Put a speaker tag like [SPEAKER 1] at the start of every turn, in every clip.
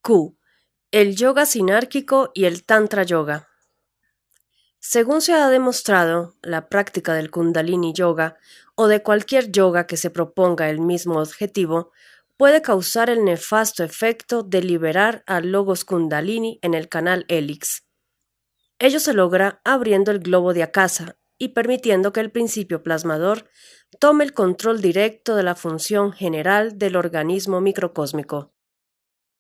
[SPEAKER 1] Q. El yoga sinárquico y el tantra yoga. Según se ha demostrado, la práctica del Kundalini Yoga o de cualquier yoga que se proponga el mismo objetivo puede causar el nefasto efecto de liberar al logos Kundalini en el canal Helix. Ello se logra abriendo el globo de Akasa y permitiendo que el principio plasmador tome el control directo de la función general del organismo microcósmico.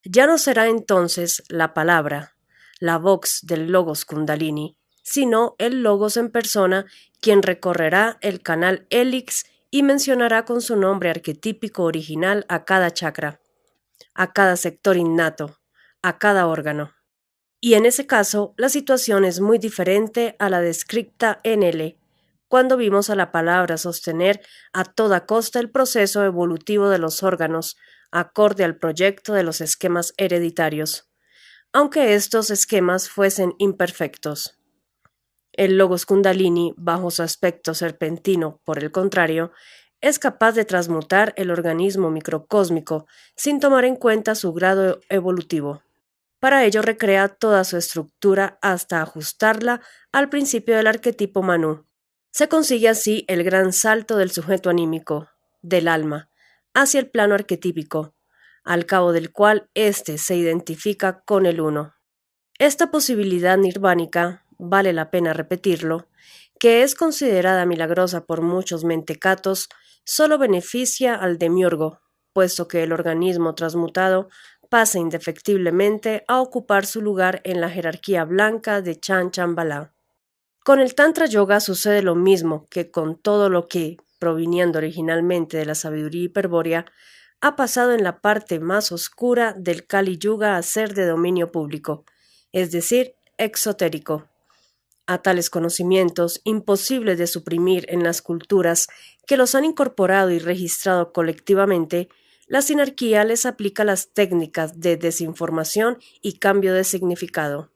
[SPEAKER 1] Ya no será entonces la palabra, la vox del logos Kundalini, sino el logos en persona quien recorrerá el canal Helix y mencionará con su nombre arquetípico original a cada chakra, a cada sector innato, a cada órgano. Y en ese caso, la situación es muy diferente a la descripta en L, cuando vimos a la palabra sostener a toda costa el proceso evolutivo de los órganos, acorde al proyecto de los esquemas hereditarios, aunque estos esquemas fuesen imperfectos. El logos Kundalini, bajo su aspecto serpentino, por el contrario, es capaz de transmutar el organismo microcósmico sin tomar en cuenta su grado evolutivo. Para ello recrea toda su estructura hasta ajustarla al principio del arquetipo Manu. Se consigue así el gran salto del sujeto anímico, del alma, hacia el plano arquetípico, al cabo del cual éste se identifica con el uno. Esta posibilidad nirvánica, vale la pena repetirlo, que es considerada milagrosa por muchos mentecatos, solo beneficia al demiurgo, puesto que el organismo transmutado pasa indefectiblemente a ocupar su lugar en la jerarquía blanca de Chan Chambala. Con el Tantra Yoga sucede lo mismo que con todo lo que, proviniendo originalmente de la sabiduría hiperbórea, ha pasado en la parte más oscura del Kali Yuga a ser de dominio público, es decir, exotérico. A tales conocimientos, imposibles de suprimir en las culturas que los han incorporado y registrado colectivamente, la sinarquía les aplica las técnicas de desinformación y cambio de significado.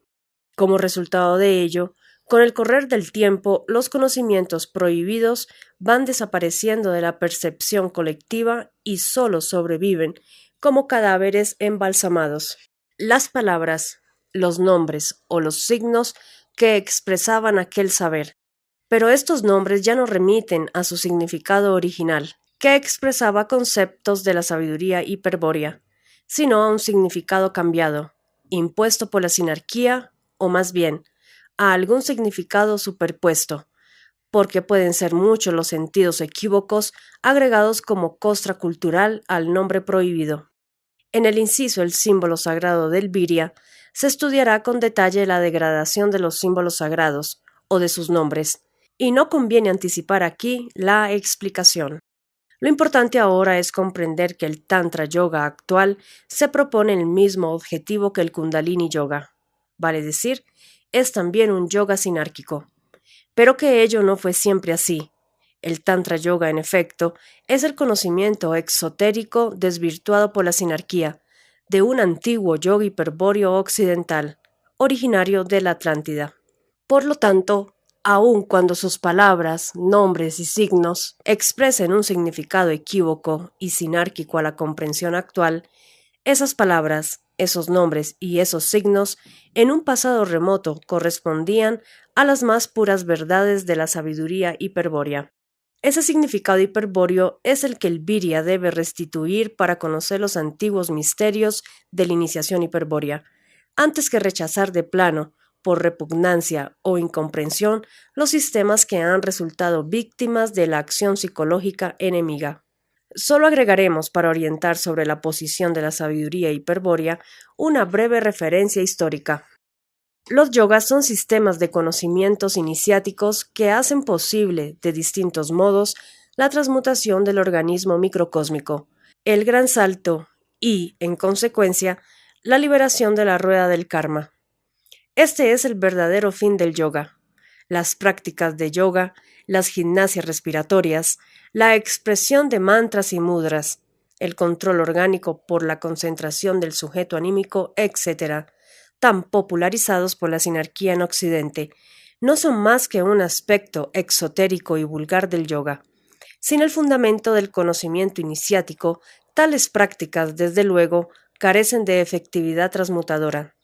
[SPEAKER 1] Como resultado de ello, con el correr del tiempo, los conocimientos prohibidos van desapareciendo de la percepción colectiva y solo sobreviven como cadáveres embalsamados. Las palabras, los nombres o los signos que expresaban aquel saber, pero estos nombres ya no remiten a su significado original, que expresaba conceptos de la sabiduría hiperbórea, sino a un significado cambiado, impuesto por la sinarquía, o más bien, a algún significado superpuesto, porque pueden ser muchos los sentidos equívocos agregados como costra cultural al nombre prohibido. En el inciso El símbolo sagrado del Viria se estudiará con detalle la degradación de los símbolos sagrados o de sus nombres, y no conviene anticipar aquí la explicación. Lo importante ahora es comprender que el Tantra Yoga actual se propone el mismo objetivo que el Kundalini Yoga, vale decir, es también un yoga sinárquico, pero que ello no fue siempre así. El Tantra Yoga, en efecto, es el conocimiento exotérico desvirtuado por la sinarquía de un antiguo yoga hiperbóreo occidental, originario de la Atlántida. Por lo tanto, aun cuando sus palabras, nombres y signos expresen un significado equívoco y sinárquico a la comprensión actual, esas palabras, esos nombres y esos signos en un pasado remoto correspondían a las más puras verdades de la sabiduría hiperbórea. Ese significado hiperbóreo es el que el Virya debe restituir para conocer los antiguos misterios de la iniciación hiperbórea, antes que rechazar de plano, por repugnancia o incomprensión, los sistemas que han resultado víctimas de la acción psicológica enemiga. Solo agregaremos para orientar sobre la posición de la sabiduría hiperbórea una breve referencia histórica. Los yogas son sistemas de conocimientos iniciáticos que hacen posible, de distintos modos, la transmutación del organismo microcósmico, el gran salto y, en consecuencia, la liberación de la rueda del karma. Este es el verdadero fin del yoga. Las prácticas de yoga, las gimnasias respiratorias, la expresión de mantras y mudras, el control orgánico por la concentración del sujeto anímico, etc., tan popularizados por la sinarquía en Occidente, no son más que un aspecto exotérico y vulgar del yoga. Sin el fundamento del conocimiento iniciático, tales prácticas, desde luego, carecen de efectividad transmutadora.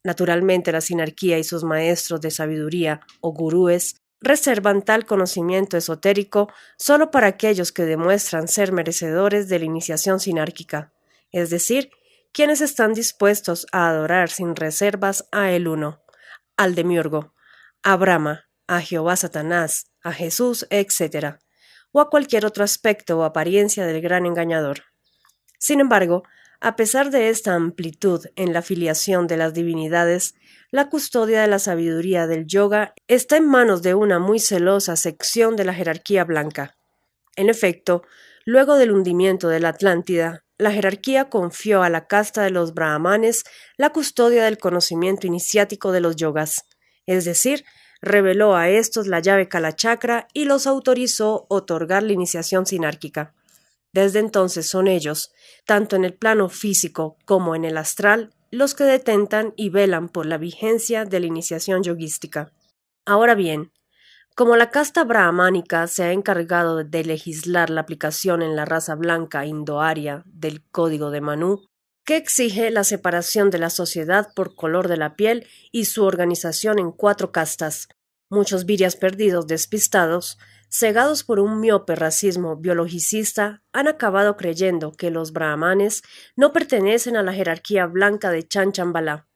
[SPEAKER 1] Naturalmente, la sinarquía y sus maestros de sabiduría o gurúes reservan tal conocimiento esotérico solo para aquellos que demuestran ser merecedores de la iniciación sinárquica, es decir, quienes están dispuestos a adorar sin reservas a el Uno, al Demiurgo, a Brahma, a Jehová Satanás, a Jesús, etc., o a cualquier otro aspecto o apariencia del gran engañador. Sin embargo, a pesar de esta amplitud en la filiación de las divinidades, la custodia de la sabiduría del yoga está en manos de una muy celosa sección de la jerarquía blanca. En efecto, luego del hundimiento de la Atlántida, la jerarquía confió a la casta de los brahmanes la custodia del conocimiento iniciático de los yogas, es decir, reveló a estos la llave Kalachakra y los autorizó otorgar la iniciación sinárquica. Desde entonces son ellos, tanto en el plano físico como en el astral, los que detentan y velan por la vigencia de la iniciación yoguística. Ahora bien, como la casta brahmánica se ha encargado de legislar la aplicación en la raza blanca indoaria del Código de Manú, que exige la separación de la sociedad por color de la piel y su organización en 4 castas, muchos virias perdidos despistados, cegados por un miope racismo biologicista, han acabado creyendo que los brahmanes no pertenecen a la jerarquía blanca de Chanchambalá,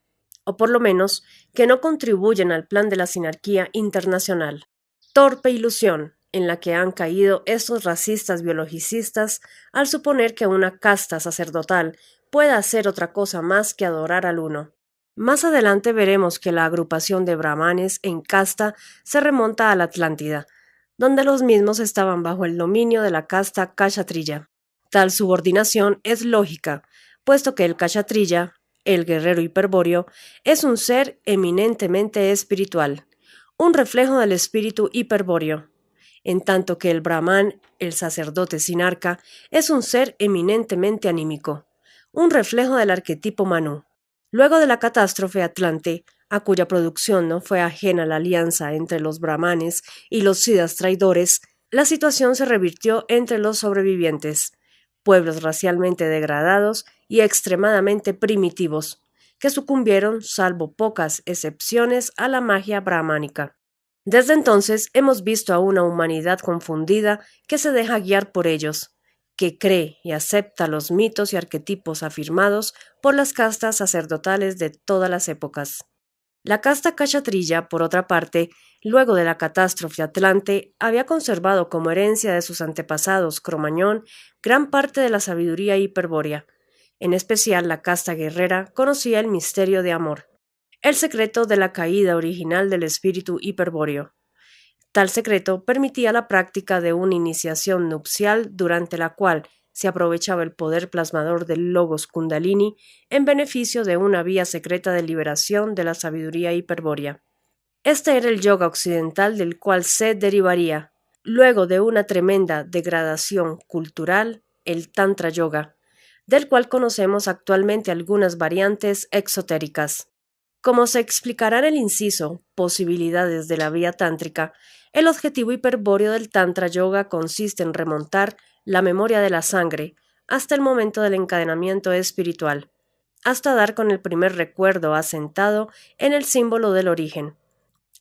[SPEAKER 1] o por lo menos que no contribuyen al plan de la sinarquía internacional. Torpe ilusión en la que han caído estos racistas biologicistas al suponer que una casta sacerdotal pueda hacer otra cosa más que adorar al Uno. Más adelante veremos que la agrupación de brahmanes en casta se remonta a la Atlántida, donde los mismos estaban bajo el dominio de la casta Kshatriya. Tal subordinación es lógica, puesto que el Kshatriya, el guerrero hiperbóreo, es un ser eminentemente espiritual, un reflejo del espíritu hiperbóreo, en tanto que el Brahman, el sacerdote sinarca, es un ser eminentemente anímico, un reflejo del arquetipo Manu. Luego de la catástrofe Atlante, a cuya producción no fue ajena la alianza entre los brahmanes y los siddhas traidores, la situación se revirtió entre los sobrevivientes, pueblos racialmente degradados y extremadamente primitivos, que sucumbieron, salvo pocas excepciones, a la magia brahmánica. Desde entonces hemos visto a una humanidad confundida que se deja guiar por ellos, que cree y acepta los mitos y arquetipos afirmados por las castas sacerdotales de todas las épocas. La casta Kshatriya, por otra parte, luego de la catástrofe Atlante, había conservado como herencia de sus antepasados Cromañón gran parte de la sabiduría hiperbórea. En especial, la casta guerrera conocía el misterio de amor, el secreto de la caída original del espíritu hiperbóreo. Tal secreto permitía la práctica de una iniciación nupcial durante la cual se aprovechaba el poder plasmador del Logos Kundalini en beneficio de una vía secreta de liberación de la sabiduría hiperbórea. Este era el yoga occidental del cual se derivaría, luego de una tremenda degradación cultural, el Tantra Yoga, del cual conocemos actualmente algunas variantes exotéricas. Como se explicará en el inciso Posibilidades de la vía tántrica, el objetivo hiperbóreo del Tantra Yoga consiste en remontar la memoria de la sangre hasta el momento del encadenamiento espiritual, hasta dar con el primer recuerdo asentado en el símbolo del origen.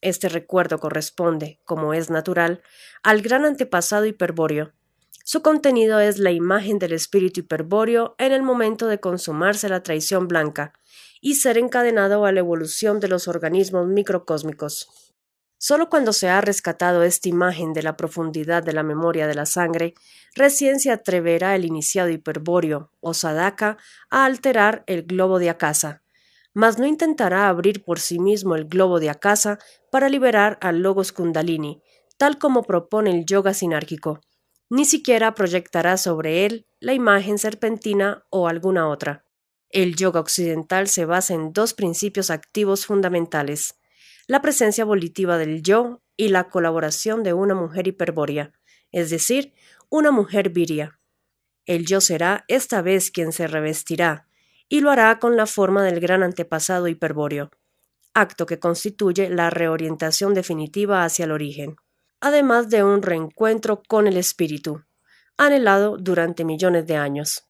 [SPEAKER 1] Este recuerdo corresponde, como es natural, al gran antepasado hiperbóreo. Su contenido es la imagen del espíritu hiperbóreo en el momento de consumarse la traición blanca y ser encadenado a la evolución de los organismos microcósmicos. Solo cuando se ha rescatado esta imagen de la profundidad de la memoria de la sangre, recién se atreverá el iniciado hiperbóreo o sadhaka a alterar el globo de Akasa, mas no intentará abrir por sí mismo el globo de Akasa para liberar al Logos Kundalini, tal como propone el yoga sinárquico. Ni siquiera proyectará sobre él la imagen serpentina o alguna otra. El yoga occidental se basa en 2 principios activos fundamentales: la presencia volitiva del yo y la colaboración de una mujer hiperbórea, es decir, una mujer viria. El yo será esta vez quien se revestirá, y lo hará con la forma del gran antepasado hiperbóreo, acto que constituye la reorientación definitiva hacia el origen, además de un reencuentro con el espíritu, anhelado durante millones de años.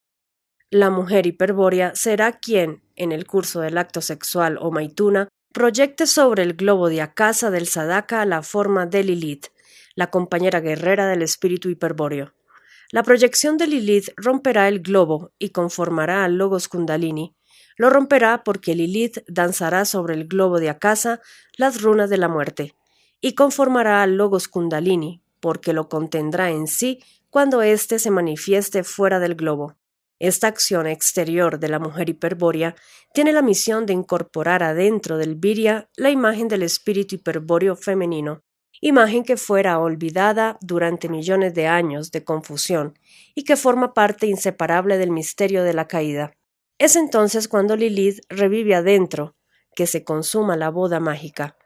[SPEAKER 1] La mujer hiperbórea será quien, en el curso del acto sexual o maituna, proyecte sobre el globo de Akasa del Sadaka la forma de Lilith, la compañera guerrera del espíritu hiperbóreo. La proyección de Lilith romperá el globo y conformará al Logos Kundalini. Lo romperá porque Lilith danzará sobre el globo de Akasa las runas de la muerte, y conformará al Logos Kundalini, porque lo contendrá en sí cuando éste se manifieste fuera del globo. Esta acción exterior de la mujer hiperbórea tiene la misión de incorporar adentro del Virya la imagen del espíritu hiperbóreo femenino, imagen que fuera olvidada durante millones de años de confusión y que forma parte inseparable del misterio de la caída. Es entonces cuando Lilith revive adentro, que se consuma la boda mágica,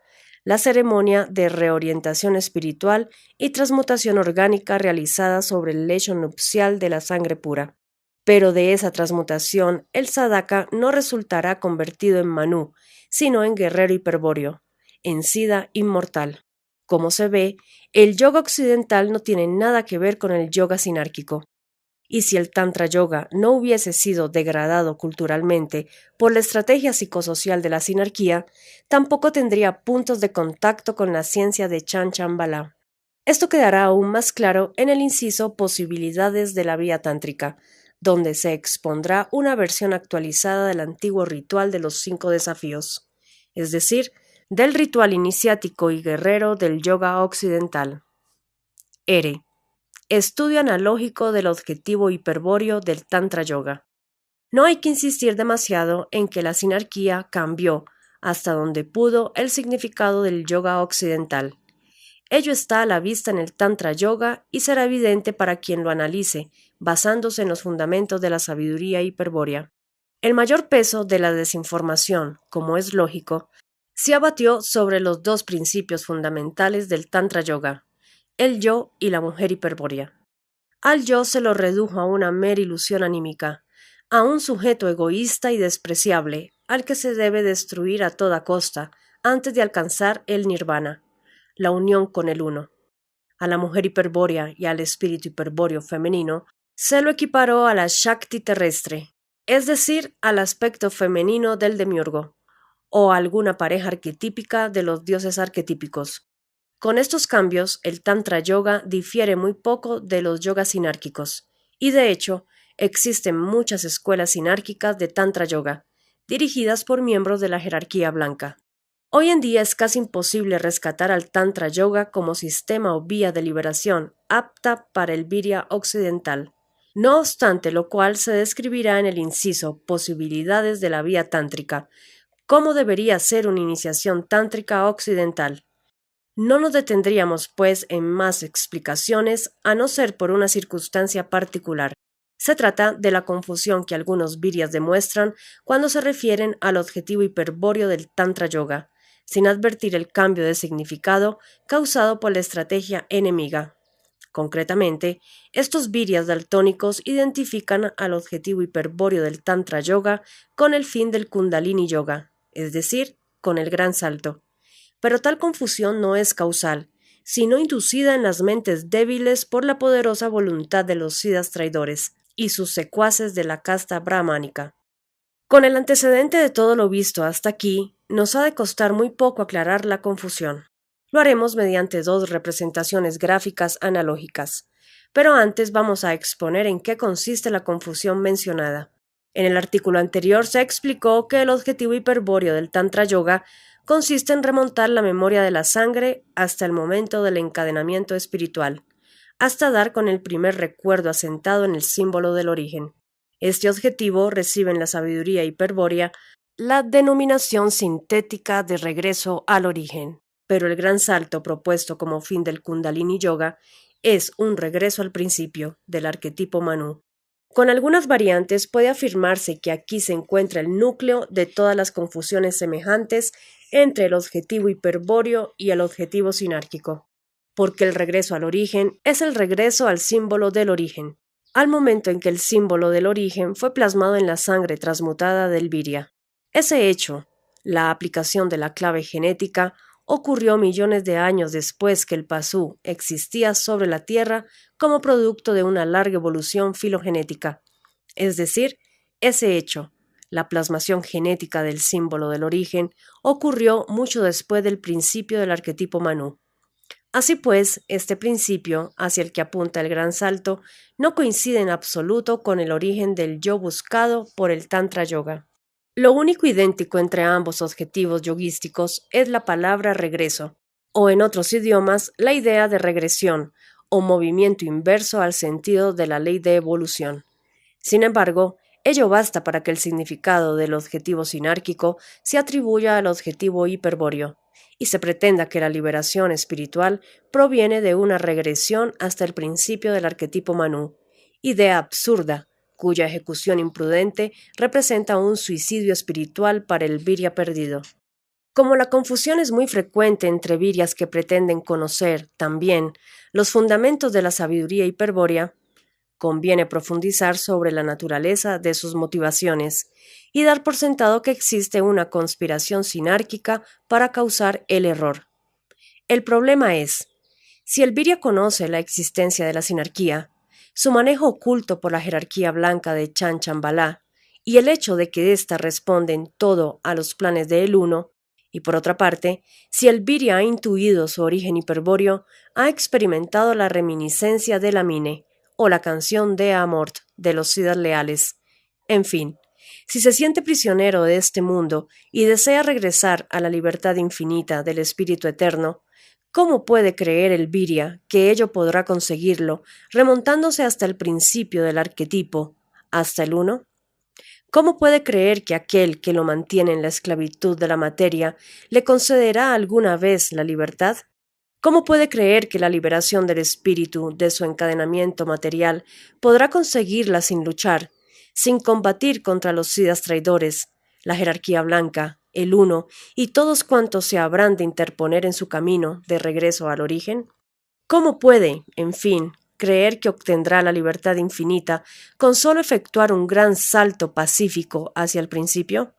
[SPEAKER 1] la ceremonia de reorientación espiritual y transmutación orgánica realizada sobre el lecho nupcial de la sangre pura. Pero de esa transmutación el Sadaka no resultará convertido en Manu, sino en guerrero hiperbóreo, en Siddha inmortal. Como se ve, el yoga occidental no tiene nada que ver con el yoga sinárquico. Y si el Tantra Yoga no hubiese sido degradado culturalmente por la estrategia psicosocial de la sinarquía, tampoco tendría puntos de contacto con la ciencia de Chan Chan Bala. Esto quedará aún más claro en el inciso Posibilidades de la vía tántrica, donde se expondrá una versión actualizada del antiguo ritual de los 5 desafíos, es decir, del ritual iniciático y guerrero del yoga occidental. Ere. Estudio analógico del objetivo hiperbóreo del Tantra Yoga. No hay que insistir demasiado en que la sinarquía cambió, hasta donde pudo, el significado del yoga occidental. Ello está a la vista en el Tantra Yoga y será evidente para quien lo analice, basándose en los fundamentos de la sabiduría hiperbórea. El mayor peso de la desinformación, como es lógico, se abatió sobre los dos principios fundamentales del Tantra Yoga, el yo y la mujer hiperbórea. Al yo se lo redujo a una mera ilusión anímica, a un sujeto egoísta y despreciable, al que se debe destruir a toda costa antes de alcanzar el nirvana, la unión con el uno. A la mujer hiperbórea y al espíritu hiperbóreo femenino se lo equiparó a la Shakti terrestre, es decir, al aspecto femenino del demiurgo, o a alguna pareja arquetípica de los dioses arquetípicos. Con estos cambios, el Tantra Yoga difiere muy poco de los yogas sinárquicos, y de hecho, existen muchas escuelas sinárquicas de Tantra Yoga, dirigidas por miembros de la jerarquía blanca. Hoy en día es casi imposible rescatar al Tantra Yoga como sistema o vía de liberación apta para el Virya occidental. No obstante lo cual se describirá en el inciso Posibilidades de la vía tántrica, cómo debería ser una iniciación tántrica occidental. No nos detendríamos, pues, en más explicaciones, a no ser por una circunstancia particular. Se trata de la confusión que algunos viryas demuestran cuando se refieren al objetivo hiperbóreo del Tantra Yoga, sin advertir el cambio de significado causado por la estrategia enemiga. Concretamente, estos viryas daltónicos identifican al objetivo hiperbóreo del Tantra Yoga con el fin del Kundalini Yoga, es decir, con el gran salto. Pero tal confusión no es causal, sino inducida en las mentes débiles por la poderosa voluntad de los siddhas traidores y sus secuaces de la casta brahmánica. Con el antecedente de todo lo visto hasta aquí, nos ha de costar muy poco aclarar la confusión. Lo haremos mediante dos representaciones gráficas analógicas, pero antes vamos a exponer en qué consiste la confusión mencionada. En el artículo anterior se explicó que el objetivo hiperbóreo del Tantra Yoga consiste en remontar la memoria de la sangre hasta el momento del encadenamiento espiritual, hasta dar con el primer recuerdo asentado en el símbolo del origen. Este objetivo recibe en la sabiduría hiperbórea la denominación sintética de regreso al origen, pero el gran salto propuesto como fin del Kundalini Yoga es un regreso al principio del arquetipo Manu. Con algunas variantes puede afirmarse que aquí se encuentra el núcleo de todas las confusiones semejantes entre el objetivo hiperbóreo y el objetivo sinárquico, porque el regreso al origen es el regreso al símbolo del origen, al momento en que el símbolo del origen fue plasmado en la sangre transmutada del Virya. Ese hecho, la aplicación de la clave genética, ocurrió millones de años después que el Pasú existía sobre la Tierra como producto de una larga evolución filogenética, es decir, Ese hecho, la plasmación genética del símbolo del origen, ocurrió mucho después del principio del arquetipo Manu. Así pues, este principio, hacia el que apunta el gran salto, no coincide en absoluto con el origen del yo buscado por el Tantra Yoga. Lo único idéntico entre ambos objetivos yoguísticos es la palabra regreso, o en otros idiomas, la idea de regresión, o movimiento inverso al sentido de la ley de evolución. Sin embargo, ello basta para que el significado del objetivo sinárquico se atribuya al objetivo hiperbóreo, y se pretenda que la liberación espiritual proviene de una regresión hasta el principio del arquetipo Manu, idea absurda, cuya ejecución imprudente representa un suicidio espiritual para el Virya perdido. Como la confusión es muy frecuente entre Viryas que pretenden conocer, también, los fundamentos de la sabiduría hiperbórea, conviene profundizar sobre la naturaleza de sus motivaciones y dar por sentado que existe una conspiración sinárquica para causar el error. El problema es, si el Virya conoce la existencia de la sinarquía, su manejo oculto por la jerarquía blanca de Chan Chambalá y el hecho de que ésta responde en todo a los planes de el Uno, y por otra parte, si el Virya ha intuido su origen hiperbóreo, ha experimentado la reminiscencia de la Mine, o la canción de Amort de los Siddhas leales. En fin, si se siente prisionero de este mundo y desea regresar a la libertad infinita del Espíritu Eterno, ¿cómo puede creer el Virya que ello podrá conseguirlo remontándose hasta el principio del arquetipo, hasta el Uno? ¿Cómo puede creer que aquel que lo mantiene en la esclavitud de la materia le concederá alguna vez la libertad? ¿Cómo puede creer que la liberación del espíritu de su encadenamiento material podrá conseguirla sin luchar, sin combatir contra los siddhas traidores, la jerarquía blanca, el Uno y todos cuantos se habrán de interponer en su camino de regreso al origen? ¿Cómo puede, en fin, creer que obtendrá la libertad infinita con solo efectuar un gran salto pacífico hacia el principio?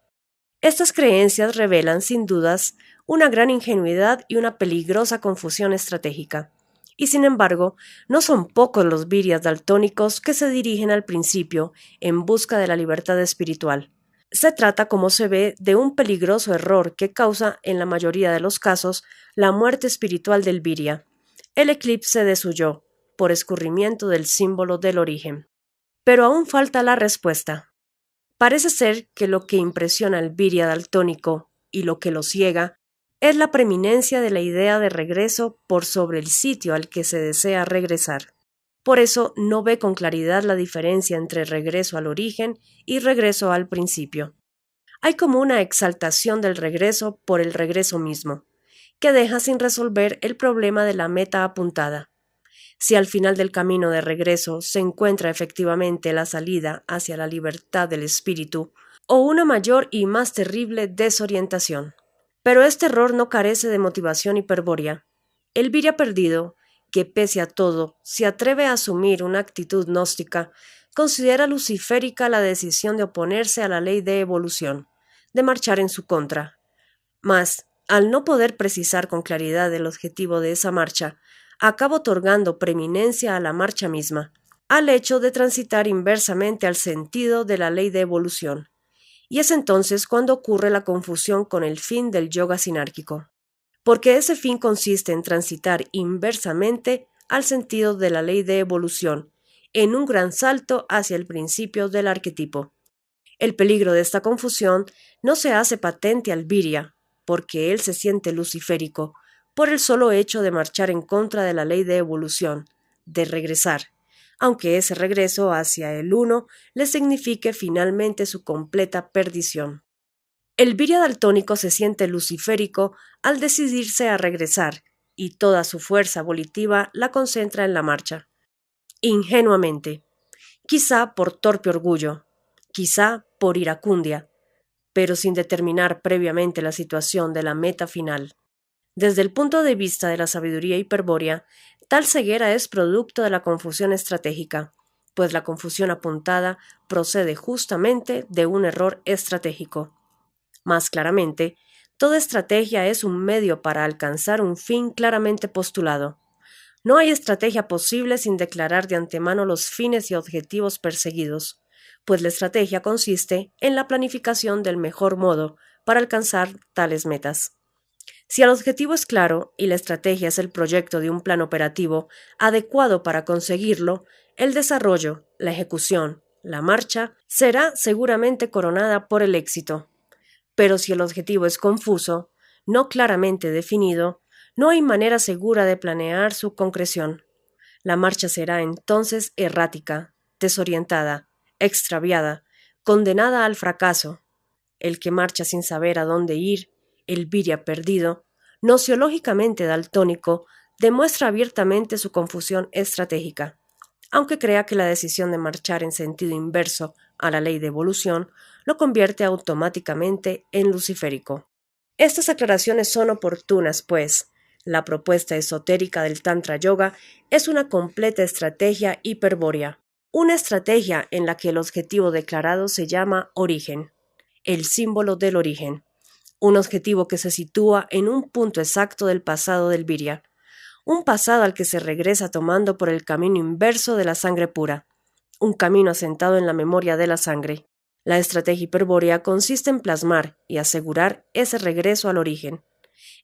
[SPEAKER 1] Estas creencias revelan, sin dudas, una gran ingenuidad y una peligrosa confusión estratégica. Y sin embargo, no son pocos los viryas daltónicos que se dirigen al principio en busca de la libertad espiritual. Se trata, como se ve, de un peligroso error que causa, en la mayoría de los casos, la muerte espiritual del virya, el eclipse de su yo, por escurrimiento del símbolo del origen. Pero aún falta la respuesta. Parece ser que lo que impresiona al virya daltónico y lo que lo ciega es la preeminencia de la idea de regreso por sobre el sitio al que se desea regresar. Por eso no ve con claridad la diferencia entre regreso al origen y regreso al principio. Hay como una exaltación del regreso por el regreso mismo, que deja sin resolver el problema de la meta apuntada. Si al final del camino de regreso se encuentra efectivamente la salida hacia la libertad del espíritu, o una mayor y más terrible desorientación. Pero este error no carece de motivación hiperbórea. El virya perdido, que pese a todo se atreve a asumir una actitud gnóstica, considera luciférica la decisión de oponerse a la ley de evolución, de marchar en su contra. Mas, al no poder precisar con claridad el objetivo de esa marcha, acaba otorgando preeminencia a la marcha misma, al hecho de transitar inversamente al sentido de la ley de evolución. Y es entonces cuando ocurre la confusión con el fin del yoga sinárquico, porque ese fin consiste en transitar inversamente al sentido de la ley de evolución, en un gran salto hacia el principio del arquetipo. El peligro de esta confusión no se hace patente al virya, porque él se siente luciférico, por el solo hecho de marchar en contra de la ley de evolución, de regresar, aunque ese regreso hacia el Uno le signifique finalmente su completa perdición. El virya daltónico se siente luciférico al decidirse a regresar, y toda su fuerza volitiva la concentra en la marcha. Ingenuamente, quizá por torpe orgullo, quizá por iracundia, pero sin determinar previamente la situación de la meta final. Desde el punto de vista de la sabiduría hiperbórea, tal ceguera es producto de la confusión estratégica, pues la confusión apuntada procede justamente de un error estratégico. Más claramente, toda estrategia es un medio para alcanzar un fin claramente postulado. No hay estrategia posible sin declarar de antemano los fines y objetivos perseguidos, pues la estrategia consiste en la planificación del mejor modo para alcanzar tales metas. Si el objetivo es claro y la estrategia es el proyecto de un plan operativo adecuado para conseguirlo, el desarrollo, la ejecución, la marcha será seguramente coronada por el éxito. Pero si el objetivo es confuso, no claramente definido, no hay manera segura de planear su concreción. La marcha será entonces errática, desorientada, extraviada, condenada al fracaso. El que marcha sin saber a dónde ir, el viria perdido, nociológicamente daltónico, demuestra abiertamente su confusión estratégica, aunque crea que la decisión de marchar en sentido inverso a la ley de evolución lo convierte automáticamente en luciférico. Estas aclaraciones son oportunas, pues la propuesta esotérica del Tantra Yoga es una completa estrategia hiperbórea, una estrategia en la que el objetivo declarado se llama origen, el símbolo del origen, un objetivo que se sitúa en un punto exacto del pasado del Virya, un pasado al que se regresa tomando por el camino inverso de la sangre pura, un camino asentado en la memoria de la sangre. La estrategia hiperbórea consiste en plasmar y asegurar ese regreso al origen,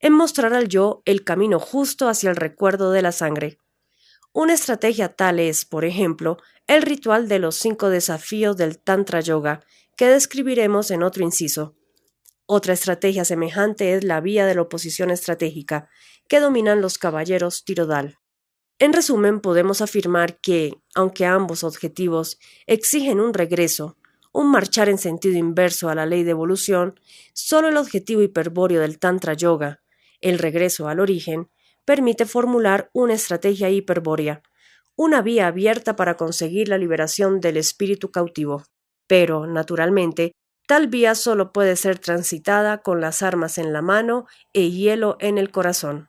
[SPEAKER 1] en mostrar al yo el camino justo hacia el recuerdo de la sangre. Una estrategia tal es, por ejemplo, el ritual de los 5 desafíos del Tantra Yoga, que describiremos en otro inciso. Otra estrategia semejante es la vía de la oposición estratégica, que dominan los caballeros Tirodal. En resumen, podemos afirmar que, aunque ambos objetivos exigen un regreso, un marchar en sentido inverso a la ley de evolución, solo el objetivo hiperbóreo del Tantra Yoga, el regreso al origen, permite formular una estrategia hiperbórea, una vía abierta para conseguir la liberación del espíritu cautivo. Pero, naturalmente, tal vía solo puede ser transitada con las armas en la mano e hielo en el corazón,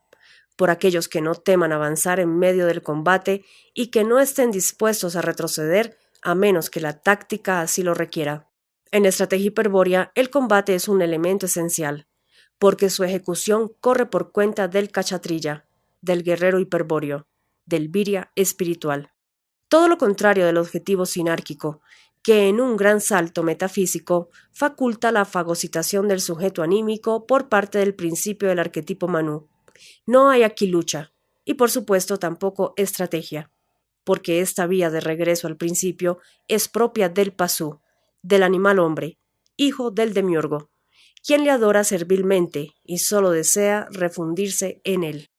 [SPEAKER 1] por aquellos que no teman avanzar en medio del combate y que no estén dispuestos a retroceder a menos que la táctica así lo requiera. En estrategia hiperbórea, el combate es un elemento esencial, porque su ejecución corre por cuenta del cachatrilla, del guerrero hiperbóreo, del virya espiritual. Todo lo contrario del objetivo sinárquico, que en un gran salto metafísico faculta la fagocitación del sujeto anímico por parte del principio del arquetipo Manu. No hay aquí lucha, y por supuesto tampoco estrategia, porque esta vía de regreso al principio es propia del pasú, del animal hombre, hijo del demiurgo, quien le adora servilmente y solo desea refundirse en él.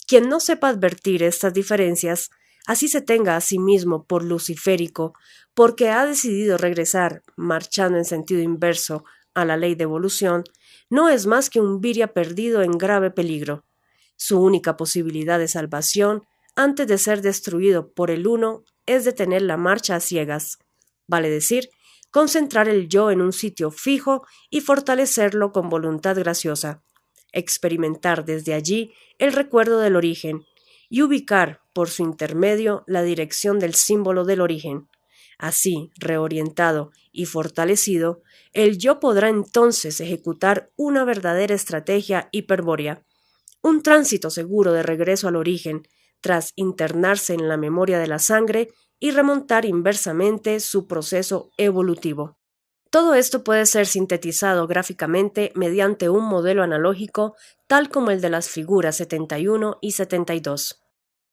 [SPEAKER 1] Quien no sepa advertir estas diferencias, así se tenga a sí mismo por luciférico, porque ha decidido regresar, marchando en sentido inverso a la ley de evolución, no es más que un virya perdido en grave peligro. Su única posibilidad de salvación, antes de ser destruido por el uno, es detener la marcha a ciegas, vale decir, concentrar el yo en un sitio fijo y fortalecerlo con voluntad graciosa, experimentar desde allí el recuerdo del origen y ubicar, por su intermedio, la dirección del símbolo del origen. Así, reorientado y fortalecido, el yo podrá entonces ejecutar una verdadera estrategia hiperbórea, un tránsito seguro de regreso al origen, tras internarse en la memoria de la sangre y remontar inversamente su proceso evolutivo. Todo esto puede ser sintetizado gráficamente mediante un modelo analógico tal como el de las figuras 71 y 72.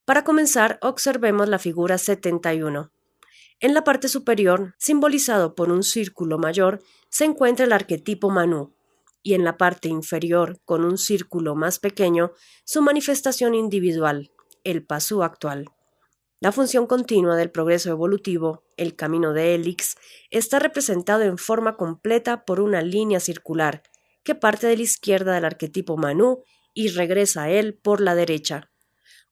[SPEAKER 1] Para comenzar, observemos la figura 71. En la parte superior, simbolizado por un círculo mayor, se encuentra el arquetipo Manu, y en la parte inferior, con un círculo más pequeño, su manifestación individual, el pasú actual. La función continua del progreso evolutivo, el camino de Helix, está representado en forma completa por una línea circular que parte de la izquierda del arquetipo Manu y regresa a él por la derecha.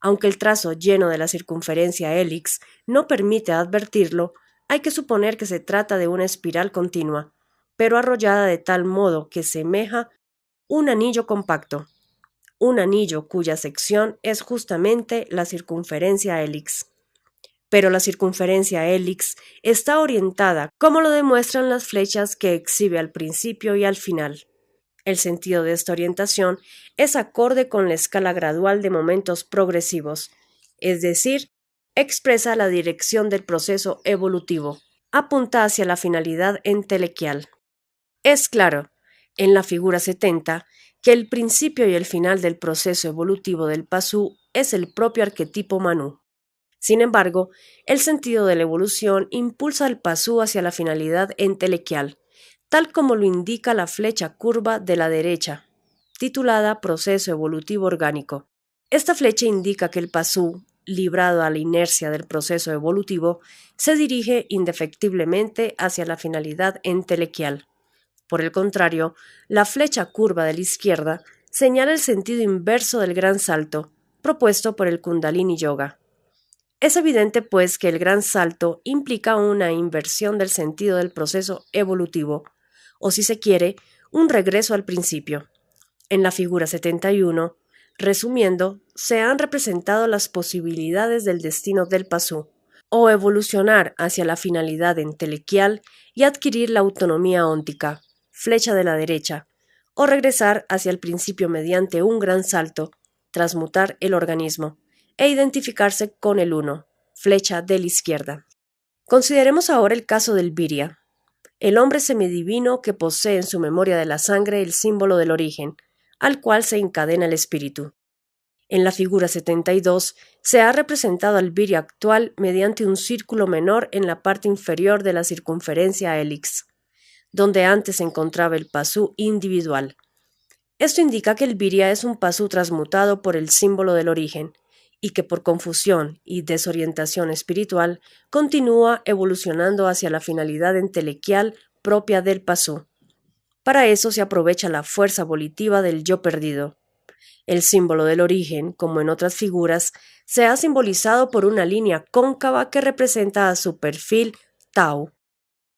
[SPEAKER 1] Aunque el trazo lleno de la circunferencia Helix no permite advertirlo, hay que suponer que se trata de una espiral continua, pero arrollada de tal modo que semeja un anillo compacto, un anillo cuya sección es justamente la circunferencia Helix. Pero la circunferencia Helix está orientada, como lo demuestran las flechas que exhibe al principio y al final. El sentido de esta orientación es acorde con la escala gradual de momentos progresivos, es decir, expresa la dirección del proceso evolutivo. apunta hacia la finalidad entelequial. Es claro, en la figura 70, que el principio y el final del proceso evolutivo del pasú es el propio arquetipo Manú. Sin embargo, el sentido de la evolución impulsa al pasú hacia la finalidad entelequial, tal como lo indica la flecha curva de la derecha, titulada Proceso Evolutivo Orgánico. Esta flecha indica que el pasú, librado a la inercia del proceso evolutivo, se dirige indefectiblemente hacia la finalidad entelequial. Por el contrario, la flecha curva de la izquierda señala el sentido inverso del gran salto, propuesto por el Kundalini Yoga. Es evidente, pues, que el gran salto implica una inversión del sentido del proceso evolutivo, o si se quiere, un regreso al principio. En la figura 71, resumiendo, se han representado las posibilidades del destino del pasú, o evolucionar hacia la finalidad entelequial y adquirir la autonomía óntica, flecha de la derecha, o regresar hacia el principio mediante un gran salto, transmutar el organismo, e identificarse con el uno, flecha de la izquierda. Consideremos ahora el caso del Virya, el hombre semidivino que posee en su memoria de la sangre el símbolo del origen, al cual se encadena el espíritu. En la figura 72 se ha representado al Virya actual mediante un círculo menor en la parte inferior de la circunferencia hélix, donde antes se encontraba el pasú individual. Esto indica que el Virya es un pasú transmutado por el símbolo del origen, y que por confusión y desorientación espiritual continúa evolucionando hacia la finalidad entelequial propia del pasú. Para eso se aprovecha la fuerza volitiva del yo perdido. El símbolo del origen, como en otras figuras, se ha simbolizado por una línea cóncava que representa a su perfil Tau.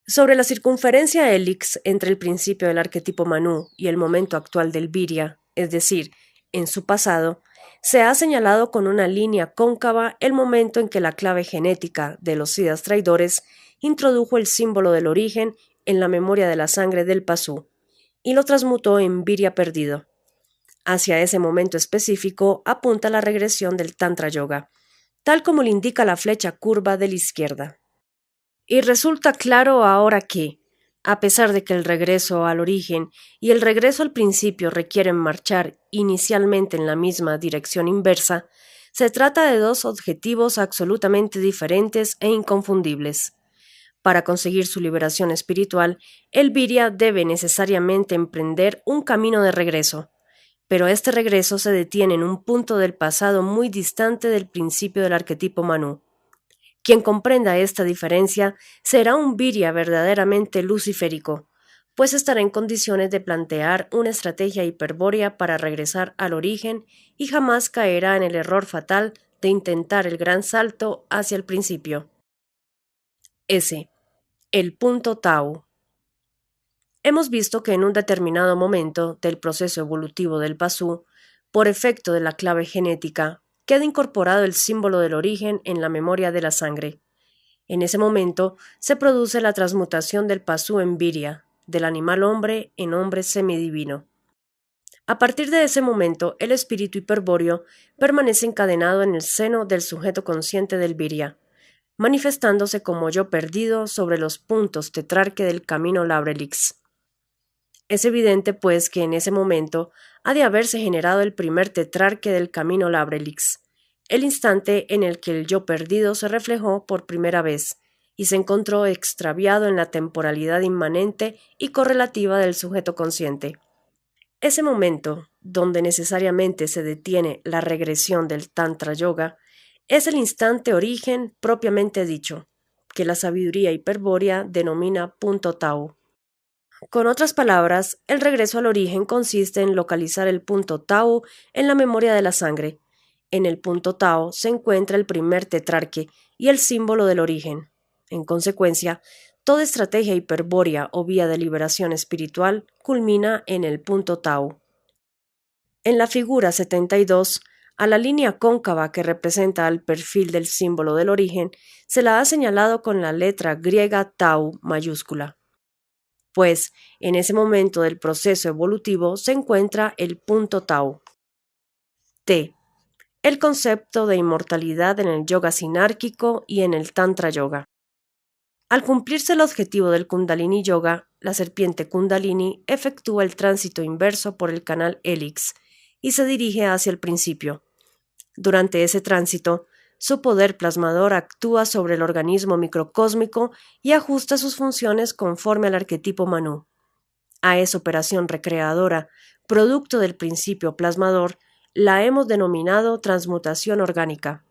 [SPEAKER 1] Sobre la circunferencia hélix entre el principio del arquetipo Manú y el momento actual del Virya, es decir, en su pasado, se ha señalado con una línea cóncava el momento en que la clave genética de los Siddhas traidores introdujo el símbolo del origen en la memoria de la sangre del pasú y lo transmutó en Virya perdido. Hacia ese momento específico apunta la regresión del Tantra Yoga, tal como le indica la flecha curva de la izquierda. Y resulta claro ahora que, a pesar de que el regreso al origen y el regreso al principio requieren marchar inicialmente en la misma dirección inversa, se trata de dos objetivos absolutamente diferentes e inconfundibles. Para conseguir su liberación espiritual, el Virya debe necesariamente emprender un camino de regreso, pero este regreso se detiene en un punto del pasado muy distante del principio del arquetipo Manú. Quien comprenda esta diferencia será un Virya verdaderamente luciférico, pues estará en condiciones de plantear una estrategia hiperbórea para regresar al origen y jamás caerá en el error fatal de intentar el gran salto hacia el principio. S. El punto Tau. Hemos visto que en un determinado momento del proceso evolutivo del pasú, por efecto de la clave genética, queda incorporado el símbolo del origen en la memoria de la sangre. En ese momento se produce la transmutación del pasú en Virya, del animal hombre en hombre semidivino. A partir de ese momento, el espíritu hiperbóreo permanece encadenado en el seno del sujeto consciente del Virya, manifestándose como yo perdido sobre los puntos tetrarque del camino Labrelix. Es evidente, pues, que en ese momento ha de haberse generado el primer tetrarque del camino Labrelix, el instante en el que el yo perdido se reflejó por primera vez y se encontró extraviado en la temporalidad inmanente y correlativa del sujeto consciente. Ese momento, donde necesariamente se detiene la regresión del Tantra Yoga, es el instante origen propiamente dicho, que la sabiduría hiperbórea denomina punto Tau. Con otras palabras, el regreso al origen consiste en localizar el punto Tau en la memoria de la sangre. En el punto Tau se encuentra el primer tetrarque y el símbolo del origen. En consecuencia, toda estrategia hiperbórea o vía de liberación espiritual culmina en el punto Tau. En la figura 72, a la línea cóncava que representa el perfil del símbolo del origen se la ha señalado con la letra griega Tau mayúscula, pues en ese momento del proceso evolutivo se encuentra el punto Tau. T. El concepto de inmortalidad en el yoga sinárquico y en el Tantra Yoga. Al cumplirse el objetivo del Kundalini Yoga, la serpiente Kundalini efectúa el tránsito inverso por el canal Helix y se dirige hacia el principio. Durante ese tránsito, su poder plasmador actúa sobre el organismo microcósmico y ajusta sus funciones conforme al arquetipo Manu. A esa operación recreadora, producto del principio plasmador, la hemos denominado transmutación orgánica.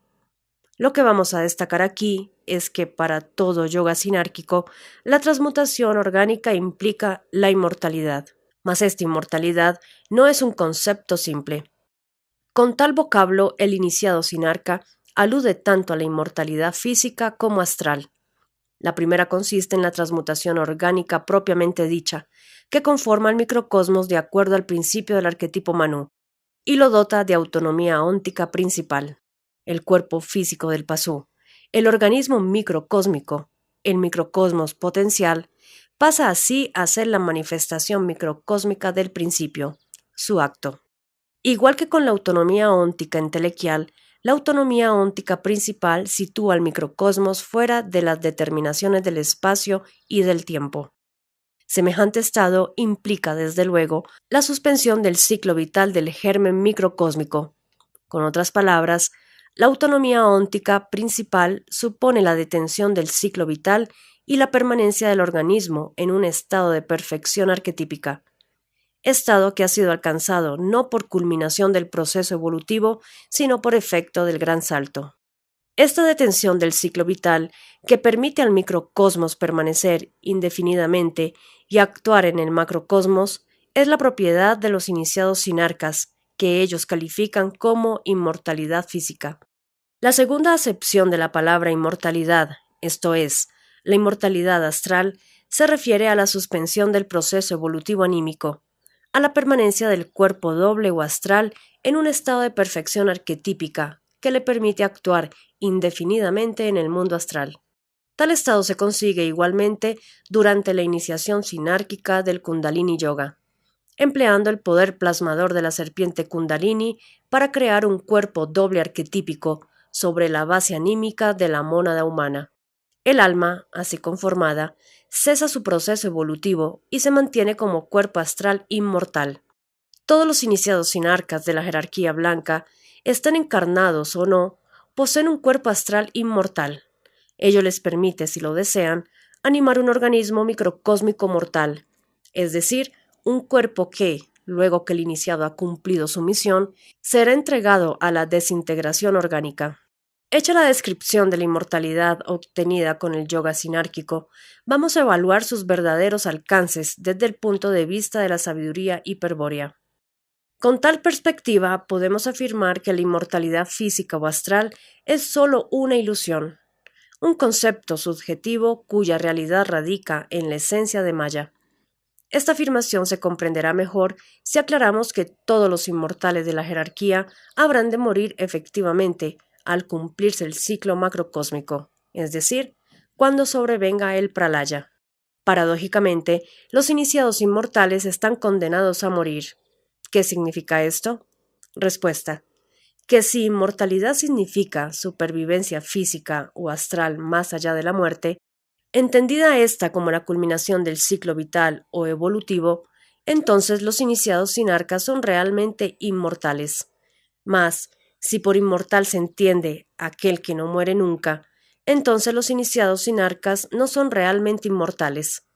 [SPEAKER 1] Lo que vamos a destacar aquí es que para todo yoga sinárquico, la transmutación orgánica implica la inmortalidad. Mas esta inmortalidad no es un concepto simple. Con tal vocablo, el iniciado sinarca alude tanto a la inmortalidad física como astral. La primera consiste en la transmutación orgánica propiamente dicha, que conforma el microcosmos de acuerdo al principio del arquetipo Manu, y lo dota de autonomía óntica principal. El cuerpo físico del Pasú, el organismo microcósmico, el microcosmos potencial, pasa así a ser la manifestación microcósmica del principio, su acto. Igual que con la autonomía óntica entelequial, la autonomía óntica principal sitúa al microcosmos fuera de las determinaciones del espacio y del tiempo. Semejante estado implica, desde luego, la suspensión del ciclo vital del germen microcósmico. Con otras palabras, la autonomía óntica principal supone la detención del ciclo vital y la permanencia del organismo en un estado de perfección arquetípica, estado que ha sido alcanzado no por culminación del proceso evolutivo, sino por efecto del gran salto. Esta detención del ciclo vital, que permite al microcosmos permanecer indefinidamente y actuar en el macrocosmos, es la propiedad de los iniciados sinarcas, que ellos califican como inmortalidad física. La segunda acepción de la palabra inmortalidad, esto es, la inmortalidad astral, se refiere a la suspensión del proceso evolutivo anímico, a la permanencia del cuerpo doble o astral en un estado de perfección arquetípica que le permite actuar indefinidamente en el mundo astral. Tal estado se consigue igualmente durante la iniciación sinárquica del Kundalini Yoga, empleando el poder plasmador de la serpiente Kundalini para crear un cuerpo doble arquetípico sobre la base anímica de la mónada humana. El alma, así conformada, cesa su proceso evolutivo y se mantiene como cuerpo astral inmortal. Todos los iniciados sinarcas de la jerarquía blanca, estén encarnados o no, poseen un cuerpo astral inmortal. Ello les permite, si lo desean, animar un organismo microcósmico mortal, es decir, un cuerpo que, luego que el iniciado ha cumplido su misión, será entregado a la desintegración orgánica. Hecha la descripción de la inmortalidad obtenida con el yoga sinárquico, vamos a evaluar sus verdaderos alcances desde el punto de vista de la sabiduría hiperbórea. Con tal perspectiva, podemos afirmar que la inmortalidad física o astral es sólo una ilusión, un concepto subjetivo cuya realidad radica en la esencia de Maya. Esta afirmación se comprenderá mejor si aclaramos que todos los inmortales de la jerarquía habrán de morir efectivamente al cumplirse el ciclo macrocósmico, es decir, cuando sobrevenga el pralaya. Paradójicamente, los iniciados inmortales están condenados a morir. ¿Qué significa esto? Respuesta: que si inmortalidad significa supervivencia física o astral más allá de la muerte, entendida esta como la culminación del ciclo vital o evolutivo, entonces los iniciados sinarcas son realmente inmortales. Mas, si por inmortal se entiende aquel que no muere nunca, entonces los iniciados sinarcas no son realmente inmortales,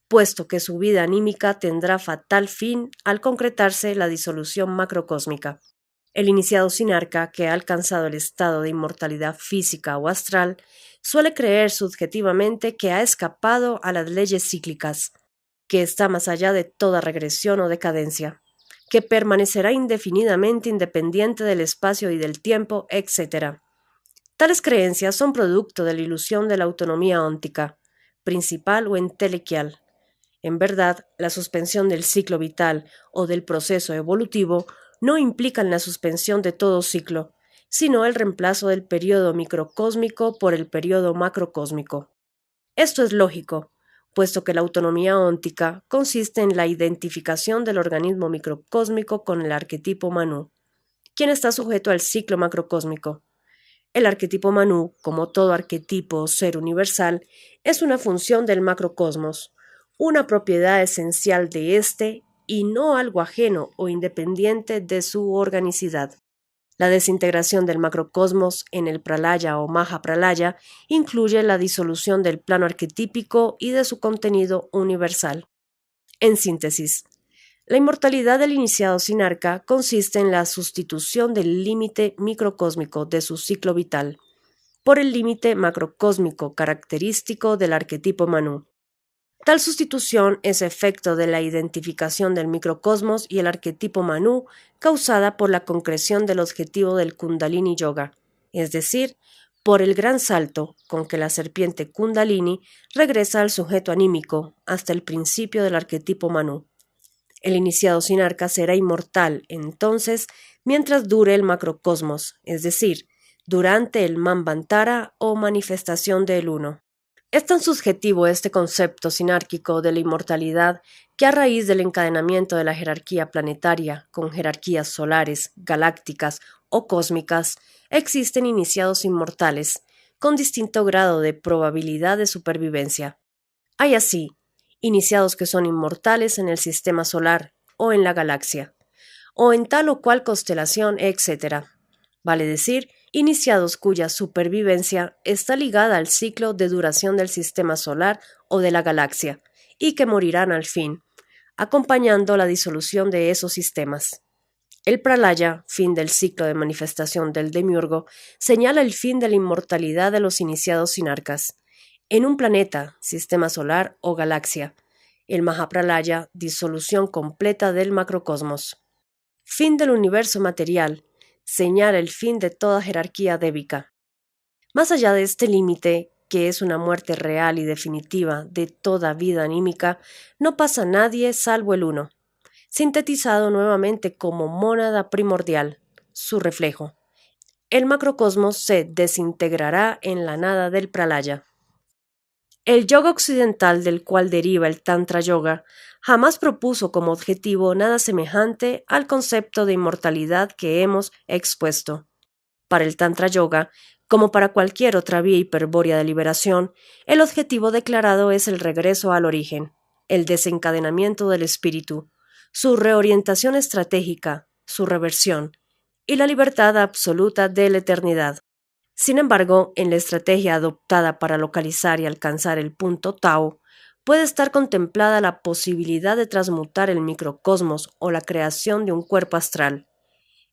[SPEAKER 1] puesto que su vida anímica tendrá fatal fin al concretarse la disolución macrocósmica. El iniciado sinarca que ha alcanzado el estado de inmortalidad física o astral suele creer subjetivamente que ha escapado a las leyes cíclicas, que está más allá de toda regresión o decadencia, que permanecerá indefinidamente independiente del espacio y del tiempo, etc. Tales creencias son producto de la ilusión de la autonomía óntica, principal o entelequial. En verdad, la suspensión del ciclo vital o del proceso evolutivo no implican la suspensión de todo ciclo, sino el reemplazo del periodo microcósmico por el periodo macrocósmico. Esto es lógico, puesto que la autonomía óntica consiste en la identificación del organismo microcósmico con el arquetipo Manu, quien está sujeto al ciclo macrocósmico. El arquetipo Manu, como todo arquetipo o ser universal, es una función del macrocosmos, una propiedad esencial de éste y no algo ajeno o independiente de su organicidad. La desintegración del macrocosmos en el pralaya o mahapralaya incluye la disolución del plano arquetípico y de su contenido universal. En síntesis, la inmortalidad del iniciado sinarca consiste en la sustitución del límite microcósmico de su ciclo vital por el límite macrocósmico característico del arquetipo Manu. Tal sustitución es efecto de la identificación del microcosmos y el arquetipo Manu causada por la concreción del objetivo del Kundalini Yoga, es decir, por el gran salto con que la serpiente Kundalini regresa al sujeto anímico hasta el principio del arquetipo Manu. El iniciado sinarca será inmortal, entonces, mientras dure el macrocosmos, es decir, durante el Manvantara o manifestación del Uno. Es tan subjetivo este concepto sinárquico de la inmortalidad que a raíz del encadenamiento de la jerarquía planetaria con jerarquías solares, galácticas o cósmicas, existen iniciados inmortales, con distinto grado de probabilidad de supervivencia. Hay así, iniciados que son inmortales en el sistema solar o en la galaxia, o en tal o cual constelación, etc. Vale decir, iniciados cuya supervivencia está ligada al ciclo de duración del sistema solar o de la galaxia, y que morirán al fin, acompañando la disolución de esos sistemas. El pralaya, fin del ciclo de manifestación del demiurgo, señala el fin de la inmortalidad de los iniciados sinarcas, en un planeta, sistema solar o galaxia. El mahapralaya, disolución completa del macrocosmos. Fin del universo material, señala el fin de toda jerarquía débica. Más allá de este límite, que es una muerte real y definitiva de toda vida anímica, no pasa nadie salvo el Uno, sintetizado nuevamente como mónada primordial, su reflejo. El macrocosmos se desintegrará en la nada del pralaya. El yoga occidental del cual deriva el Tantra Yoga jamás propuso como objetivo nada semejante al concepto de inmortalidad que hemos expuesto. Para el Tantra Yoga, como para cualquier otra vía hiperbórea de liberación, el objetivo declarado es el regreso al origen, el desencadenamiento del espíritu, su reorientación estratégica, su reversión, y la libertad absoluta de la eternidad. Sin embargo, en la estrategia adoptada para localizar y alcanzar el punto Tao, puede estar contemplada la posibilidad de transmutar el microcosmos o la creación de un cuerpo astral.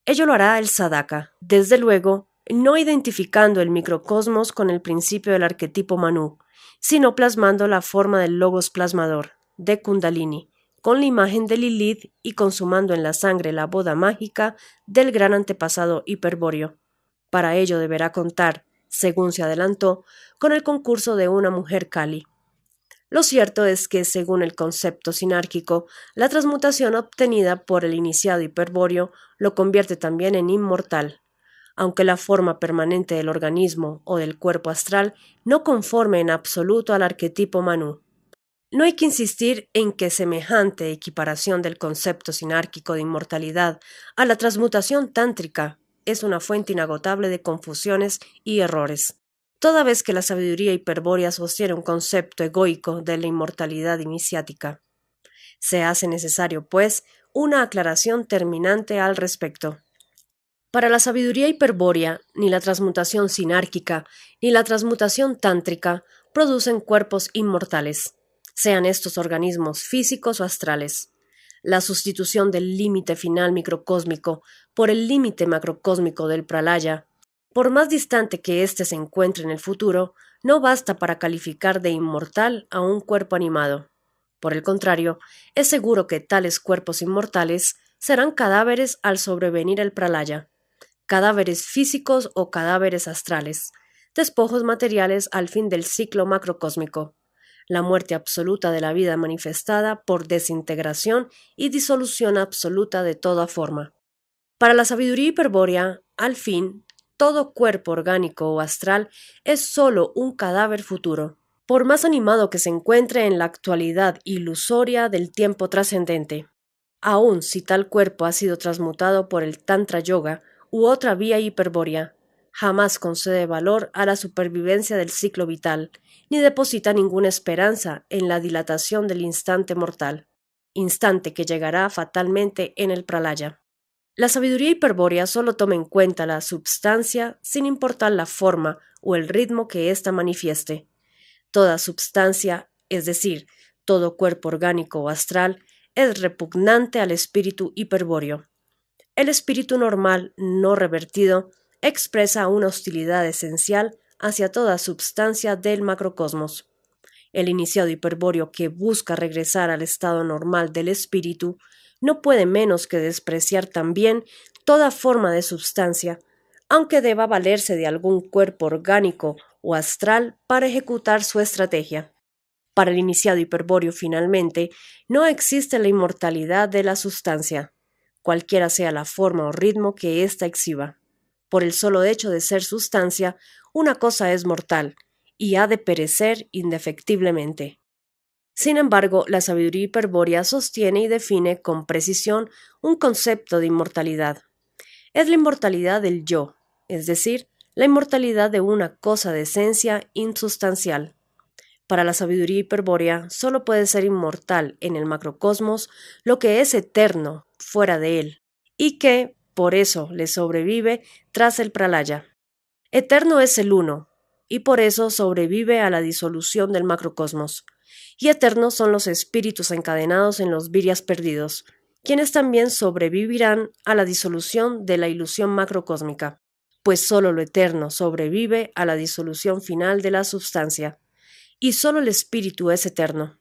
[SPEAKER 1] Ello lo hará el sadhaka, desde luego, no identificando el microcosmos con el principio del arquetipo Manu, sino plasmando la forma del logos plasmador, de Kundalini, con la imagen de Lilith y consumando en la sangre la boda mágica del gran antepasado hiperbóreo. Para ello deberá contar, según se adelantó, con el concurso de una mujer Kali. Lo cierto es que, según el concepto sinárquico, la transmutación obtenida por el iniciado hiperbóreo lo convierte también en inmortal, aunque la forma permanente del organismo o del cuerpo astral no conforme en absoluto al arquetipo Manu. No hay que insistir en que semejante equiparación del concepto sinárquico de inmortalidad a la transmutación tántrica es una fuente inagotable de confusiones y errores, toda vez que la sabiduría hiperbórea sostiene un concepto egoico de la inmortalidad iniciática. Se hace necesario, pues, una aclaración terminante al respecto. Para la sabiduría hiperbórea, ni la transmutación sinárquica ni la transmutación tántrica producen cuerpos inmortales, sean estos organismos físicos o astrales. La sustitución del límite final microcósmico por el límite macrocósmico del pralaya, por más distante que éste se encuentre en el futuro, no basta para calificar de inmortal a un cuerpo animado. Por el contrario, es seguro que tales cuerpos inmortales serán cadáveres al sobrevenir el pralaya, cadáveres físicos o cadáveres astrales, despojos materiales al fin del ciclo macrocósmico, la muerte absoluta de la vida manifestada por desintegración y disolución absoluta de toda forma. Para la sabiduría hiperbórea, al fin, todo cuerpo orgánico o astral es sólo un cadáver futuro, por más animado que se encuentre en la actualidad ilusoria del tiempo trascendente. Aun si tal cuerpo ha sido transmutado por el Tantra Yoga u otra vía hiperbórea, Jamás concede valor a la supervivencia del ciclo vital, ni deposita ninguna esperanza en la dilatación del instante mortal, instante que llegará fatalmente en el pralaya. La sabiduría hiperbórea solo toma en cuenta la substancia sin importar la forma o el ritmo que ésta manifieste. Toda substancia, es decir, todo cuerpo orgánico o astral, es repugnante al espíritu hiperbóreo. El espíritu normal, no revertido, expresa una hostilidad esencial hacia toda substancia del macrocosmos. El iniciado hiperbóreo que busca regresar al estado normal del espíritu no puede menos que despreciar también toda forma de substancia, aunque deba valerse de algún cuerpo orgánico o astral para ejecutar su estrategia. Para el iniciado hiperbóreo, finalmente, no existe la inmortalidad de la sustancia, cualquiera sea la forma o ritmo que ésta exhiba. Por el solo hecho de ser sustancia, una cosa es mortal y ha de perecer indefectiblemente. Sin embargo, la sabiduría hiperbórea sostiene y define con precisión un concepto de inmortalidad. Es la inmortalidad del yo, es decir, la inmortalidad de una cosa de esencia insustancial. Para la sabiduría hiperbórea, solo puede ser inmortal en el macrocosmos lo que es eterno fuera de él, y que, por eso, le sobrevive tras el pralaya. Eterno es el uno, y por eso sobrevive a la disolución del macrocosmos. Y eternos son los espíritus encadenados en los virias perdidos, quienes también sobrevivirán a la disolución de la ilusión macrocósmica, pues sólo lo eterno sobrevive a la disolución final de la substancia, y sólo el espíritu es eterno.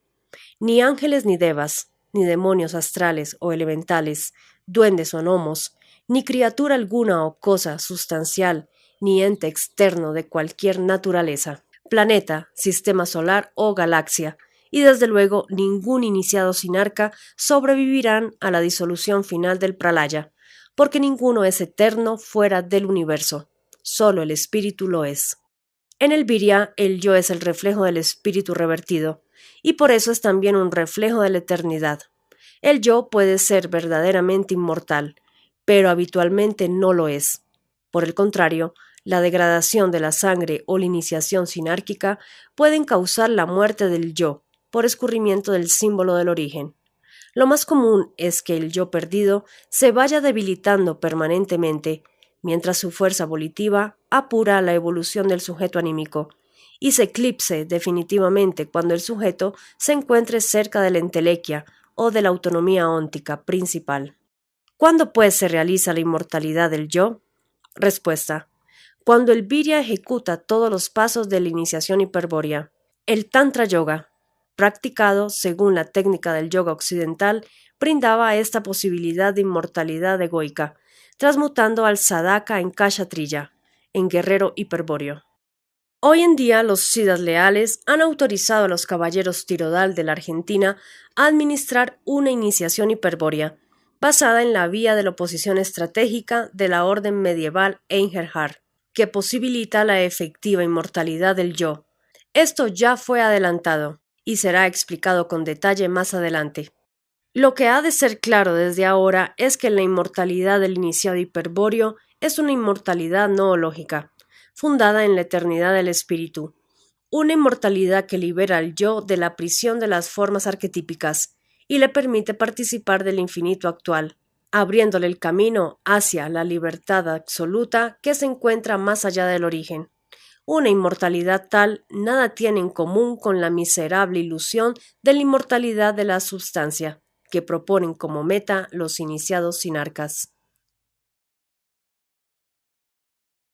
[SPEAKER 1] Ni ángeles ni devas, ni demonios astrales o elementales, duendes o gnomos, ni criatura alguna o cosa sustancial, ni ente externo de cualquier naturaleza, planeta, sistema solar o galaxia, y desde luego ningún iniciado sinarca sobrevivirán a la disolución final del pralaya, porque ninguno es eterno fuera del universo, solo el espíritu lo es. En el Virya, el yo es el reflejo del espíritu revertido, y por eso es también un reflejo de la eternidad. El yo puede ser verdaderamente inmortal, pero habitualmente no lo es. Por el contrario, la degradación de la sangre o la iniciación sinárquica pueden causar la muerte del yo, por escurrimiento del símbolo del origen. Lo más común es que el yo perdido se vaya debilitando permanentemente, mientras su fuerza volitiva apura la evolución del sujeto anímico, y se eclipse definitivamente cuando el sujeto se encuentre cerca de la entelequia o de la autonomía óntica principal. ¿Cuándo pues se realiza la inmortalidad del yo? Respuesta: cuando el Virya ejecuta todos los pasos de la iniciación hiperbórea. El Tantra Yoga, practicado según la técnica del yoga occidental, brindaba esta posibilidad de inmortalidad egoica, transmutando al sadhaka en kshatriya, en guerrero hiperbóreo. Hoy en día los siddhas leales han autorizado a los caballeros Tirodal de la Argentina a administrar una iniciación hiperbórea, basada en la vía de la oposición estratégica de la orden medieval Einherjar, que posibilita la efectiva inmortalidad del yo. Esto ya fue adelantado y será explicado con detalle más adelante. Lo que ha de ser claro desde ahora es que la inmortalidad del iniciado hiperbóreo es una inmortalidad noológica, fundada en la eternidad del espíritu, una inmortalidad que libera al yo de la prisión de las formas arquetípicas y le permite participar del infinito actual, abriéndole el camino hacia la libertad absoluta que se encuentra más allá del origen. Una inmortalidad tal nada tiene en común con la miserable ilusión de la inmortalidad de la substancia, que proponen como meta los iniciados sinarcas.